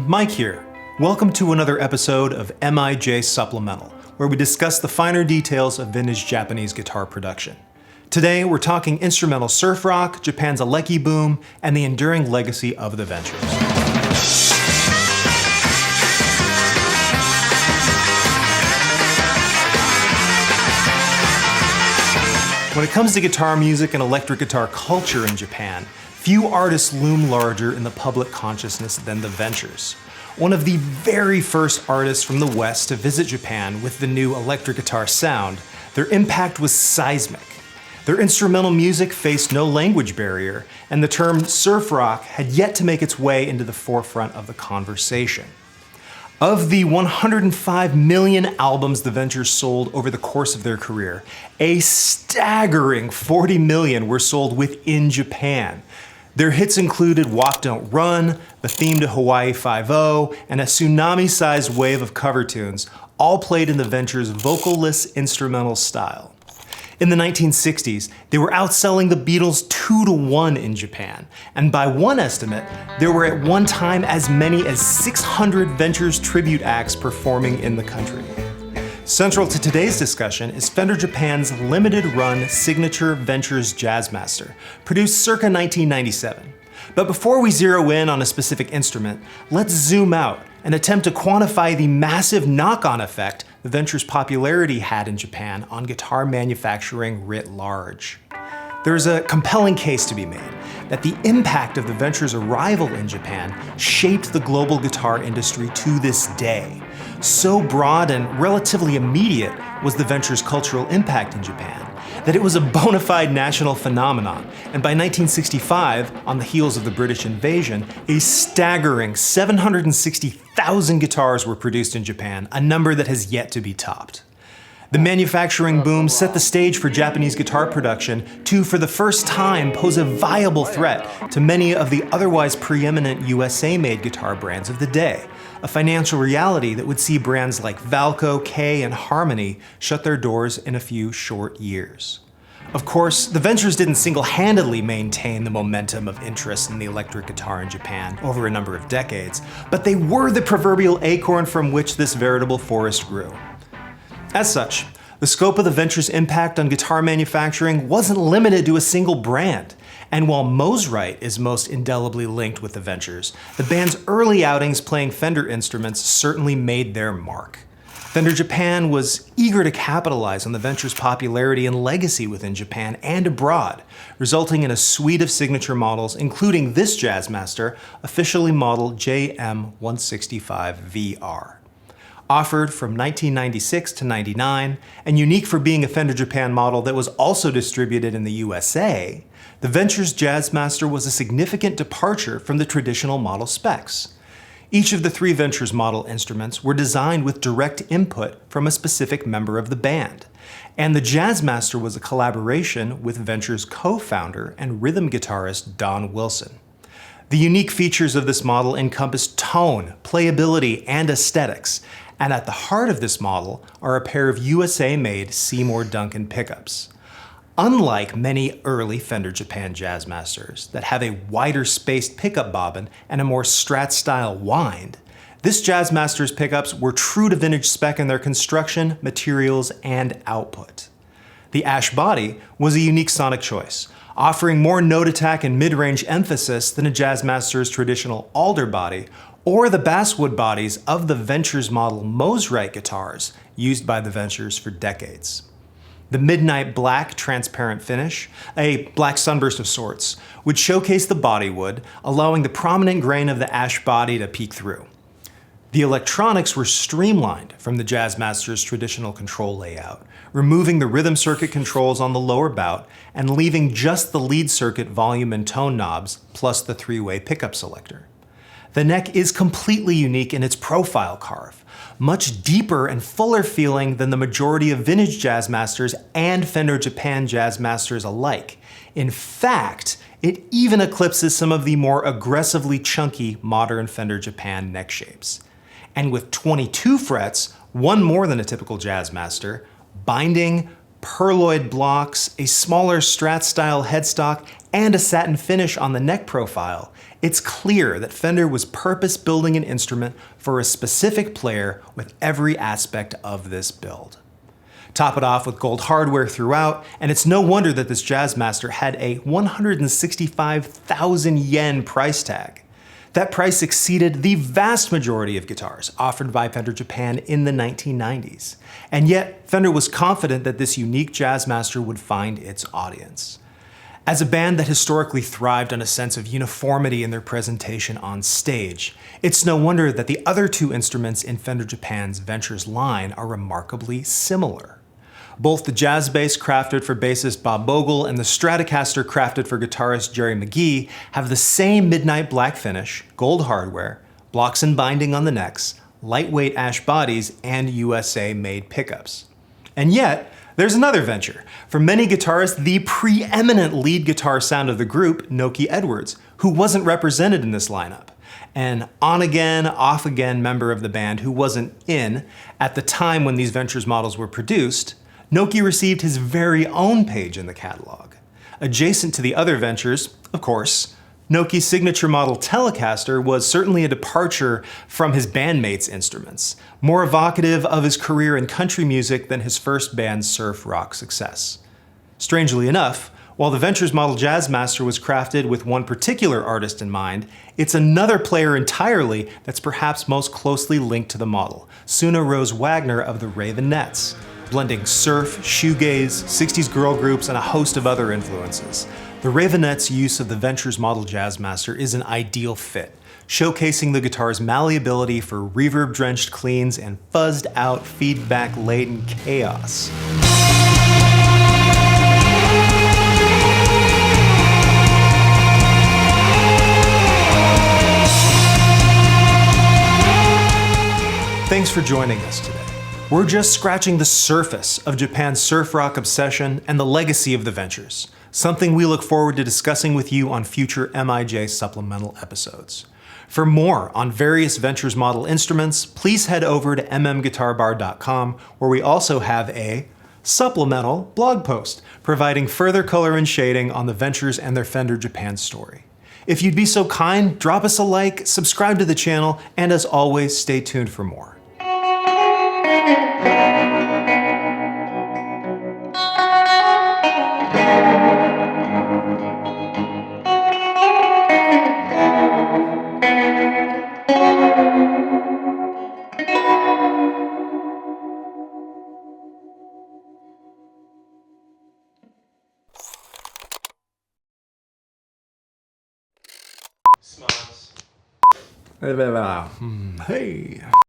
Mike here. Welcome to another episode of MIJ Supplemental, where we discuss the finer details of vintage Japanese guitar production. Today, we're talking instrumental surf rock, Japan's Eleki boom, and the enduring legacy of the Ventures. When it comes to guitar music and electric guitar culture in Japan, few artists loom larger in the public consciousness than the Ventures. One of the very first artists from the West to visit Japan with the new electric guitar sound, their impact was seismic. Their instrumental music faced no language barrier, and the term surf rock had yet to make its way into the forefront of the conversation. Of the 105 million albums the Ventures sold over the course of their career, a staggering 40 million were sold within Japan. Their hits included Walk Don't Run, the theme to Hawaii Five-0, and a tsunami-sized wave of cover tunes, all played in the Ventures' vocalless instrumental style. In the 1960s, they were outselling the Beatles 2-1 in Japan, and by one estimate, there were at one time as many as 600 Ventures tribute acts performing in the country. Central to today's discussion is Fender Japan's limited-run signature Ventures Jazzmaster, produced circa 1997. But before we zero in on a specific instrument, let's zoom out and attempt to quantify the massive knock-on effect the Ventures' popularity had in Japan on guitar manufacturing writ large. There's a compelling case to be made that the impact of the Ventures' arrival in Japan shaped the global guitar industry to this day. So broad and relatively immediate was the Ventures' cultural impact in Japan that it was a bona fide national phenomenon, and by 1965, on the heels of the British invasion, a staggering 760,000 guitars were produced in Japan, a number that has yet to be topped. The manufacturing boom set the stage for Japanese guitar production to, for the first time, pose a viable threat to many of the otherwise preeminent USA-made guitar brands of the day, a financial reality that would see brands like Valco, Kay, and Harmony shut their doors in a few short years. Of course, the Ventures didn't single-handedly maintain the momentum of interest in the electric guitar in Japan over a number of decades, but they were the proverbial acorn from which this veritable forest grew. As such, the scope of the Ventures' impact on guitar manufacturing wasn't limited to a single brand. And while Mosrite is most indelibly linked with the Ventures, the band's early outings playing Fender instruments certainly made their mark. Fender Japan was eager to capitalize on the Ventures' popularity and legacy within Japan and abroad, resulting in a suite of signature models, including this Jazzmaster, officially modeled JM-165 VR. Offered from 1996 to 99, and unique for being a Fender Japan model that was also distributed in the USA, the Ventures Jazzmaster was a significant departure from the traditional model specs. Each of the three Ventures model instruments were designed with direct input from a specific member of the band, and the Jazzmaster was a collaboration with Ventures co-founder and rhythm guitarist Don Wilson. The unique features of this model encompass tone, playability, and aesthetics, and at the heart of this model are a pair of USA-made Seymour Duncan pickups. Unlike many early Fender Japan Jazzmasters that have a wider spaced pickup bobbin and a more Strat-style wind, this Jazzmaster's pickups were true to vintage spec in their construction, materials, and output. The ash body was a unique sonic choice, offering more note attack and mid-range emphasis than a Jazzmaster's traditional alder body, or the basswood bodies of the Ventures model Mosrite guitars used by the Ventures for decades. The midnight black transparent finish, a black sunburst of sorts, would showcase the bodywood, allowing the prominent grain of the ash body to peek through. The electronics were streamlined from the Jazzmaster's traditional control layout, removing the rhythm circuit controls on the lower bout and leaving just the lead circuit volume and tone knobs plus the three-way pickup selector. The neck is completely unique in its profile carve, much deeper and fuller feeling than the majority of vintage Jazzmasters and Fender Japan Jazzmasters alike. In fact, it even eclipses some of the more aggressively chunky modern Fender Japan neck shapes. And with 22 frets, one more than a typical Jazzmaster, binding, Perloid blocks, a smaller Strat-style headstock, and a satin finish on the neck profile, it's clear that Fender was purpose-building an instrument for a specific player with every aspect of this build. Top it off with gold hardware throughout, and it's no wonder that this Jazzmaster had a 165,000 yen price tag. That price exceeded the vast majority of guitars offered by Fender Japan in the 1990s. And yet, Fender was confident that this unique Jazzmaster would find its audience. As a band that historically thrived on a sense of uniformity in their presentation on stage, it's no wonder that the other two instruments in Fender Japan's Ventures line are remarkably similar. Both the jazz bass crafted for bassist Bob Bogle and the Stratocaster crafted for guitarist Jerry McGee have the same midnight black finish, gold hardware, blocks and binding on the necks, lightweight ash bodies, and USA-made pickups. And yet, there's another Venture. For many guitarists, the preeminent lead guitar sound of the group, Nokie Edwards, who wasn't represented in this lineup. An on-again, off-again member of the band who wasn't in at the time when these Ventures models were produced, Nokie received his very own page in the catalog. Adjacent to the other Ventures, of course, Nokie's signature model Telecaster was certainly a departure from his bandmates' instruments, more evocative of his career in country music than his first band's surf rock success. Strangely enough, while the Ventures model Jazzmaster was crafted with one particular artist in mind, it's another player entirely that's perhaps most closely linked to the model, Suna Rose Wagner of the Raveonettes, blending surf, shoegaze, 60s girl groups, and a host of other influences. The Raveonettes' use of the Ventures model Jazzmaster is an ideal fit, showcasing the guitar's malleability for reverb-drenched cleans and fuzzed-out, feedback-laden chaos. Thanks for joining us today. We're just scratching the surface of Japan's surf rock obsession and the legacy of the Ventures, something we look forward to discussing with you on future MIJ Supplemental episodes. For more on various Ventures model instruments, please head over to mmguitarbar.com, where we also have a supplemental blog post providing further color and shading on the Ventures and their Fender Japan story. If you'd be so kind, drop us a like, subscribe to the channel, and as always, stay tuned for more. Smiles. Hey.